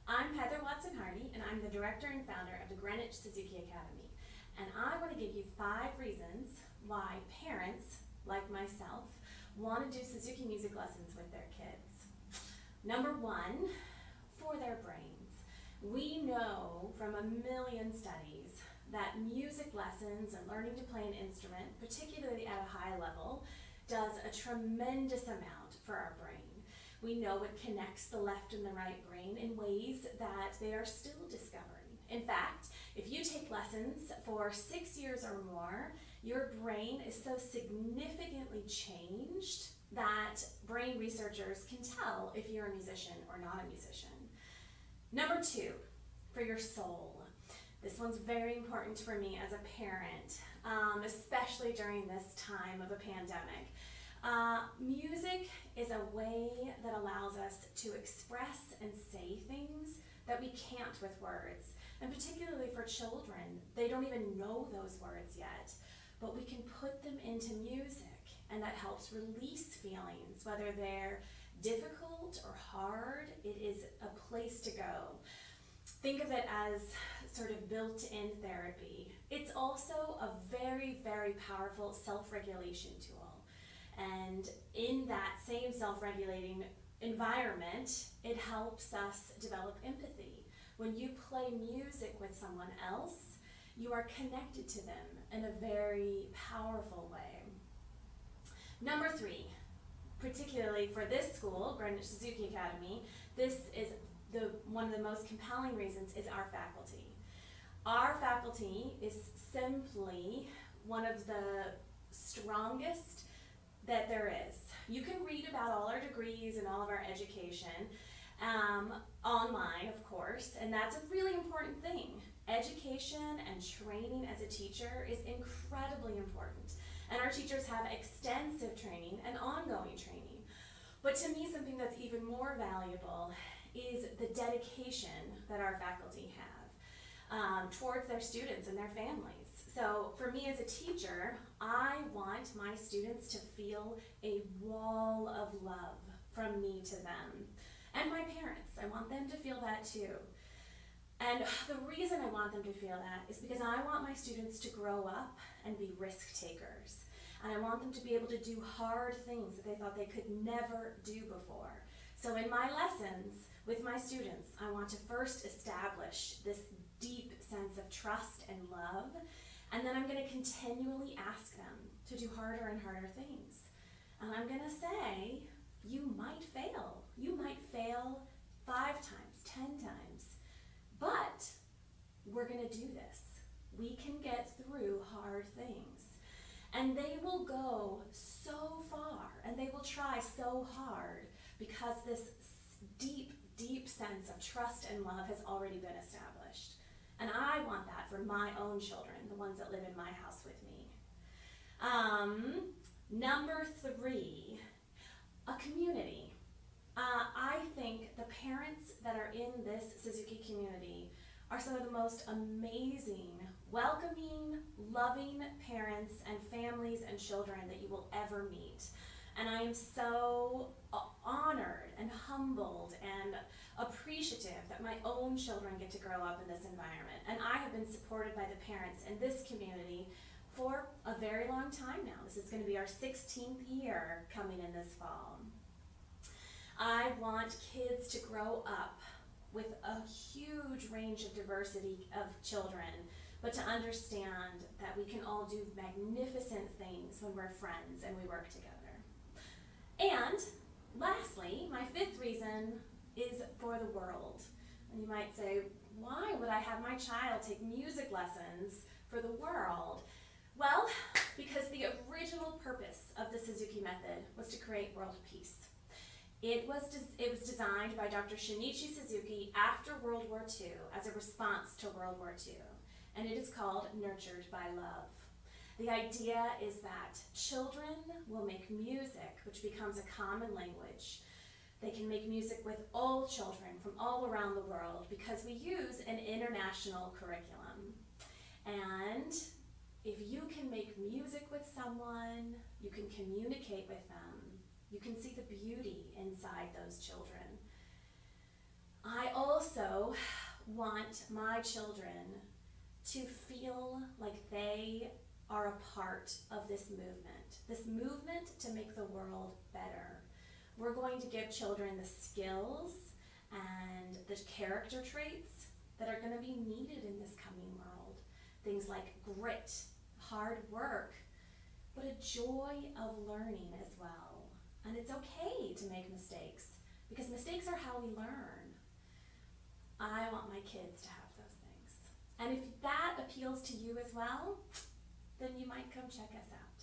I'm Heather Watson-Hardy, and I'm the director and founder of the Greenwich Suzuki Academy. And I want to give you 5 reasons why parents, like myself, want to do Suzuki music lessons with their kids. Number 1, for their brains. We know from a million studies that music lessons and learning to play an instrument, particularly at a high level, does a tremendous amount for our brain. We know it connects the left and the right brain in ways that they are still discovering. In fact, if you take lessons for 6 years or more, your brain is so significantly changed that brain researchers can tell if you're a musician or not a musician. Number 2, for your soul. This one's very important for me as a parent, especially during this time of a pandemic. Music is a way that allows us to express and say things that we can't with words. And particularly for children, they don't even know those words yet, but we can put them into music, and that helps release feelings, whether they're difficult or hard. It is a place to go. Think of it as sort of built-in therapy. It's also a very, very powerful self-regulation tool. And in that same self-regulating environment, it helps us develop empathy. When you play music with someone else, you are connected to them in a very powerful way. Number 3, particularly for this school, Greenwich Suzuki Academy, this is one of the most compelling reasons is our faculty. Our faculty is simply one of the strongest that there is. You can read about all our degrees and all of our education online, of course, and that's a really important thing. Education and training as a teacher is incredibly important, and our teachers have extensive training and ongoing training. But to me, something that's even more valuable is the dedication that our faculty have towards their students and their families. So for me as a teacher, I want my students to feel a wall of love from me to them. And my parents, I want them to feel that too. And the reason I want them to feel that is because I want my students to grow up and be risk takers. And I want them to be able to do hard things that they thought they could never do before. So in my lessons with my students, I want to first establish this deep sense of trust and love. And then I'm going to continually ask them to do harder and harder things. And I'm going to say, you might fail. You might fail 5 times, 10 times. But we're going to do this. We can get through hard things. And they will go so far, and they will try so hard because this deep, deep sense of trust and love has already been established. And I want that for my own children, the ones that live in my house with me. Number 3, a community. I think the parents that are in this Suzuki community are some of the most amazing, welcoming, loving parents and families and children that you will ever meet. And I am so honored and humbled and appreciative that my own children get to grow up in this environment. And I have been supported by the parents in this community for a very long time now. This is going to be our 16th year coming in this fall. I want kids to grow up with a huge range of diversity of children, but to understand that we can all do magnificent things when we're friends and we work together. And lastly, my 5th reason is for the world. And you might say, why would I have my child take music lessons for the world? Well, because the original purpose of the Suzuki method was to create world peace. It was designed by Dr. Shinichi Suzuki after World War II as a response to World War II, and it is called Nurtured by Love. The idea is that children will make music, which becomes a common language. They can make music with all children from all around the world because we use an international curriculum. And if you can make music with someone, you can communicate with them. You can see the beauty inside those children. I also also want my children to feel like they are a part of this movement to make the world better. We're going to give children the skills and the character traits that are going to be needed in this coming world. Things like grit, hard work, but a joy of learning as well. And it's okay to make mistakes, because mistakes are how we learn. I want my kids to have those things. And if that appeals to you as well, then you might come check us out.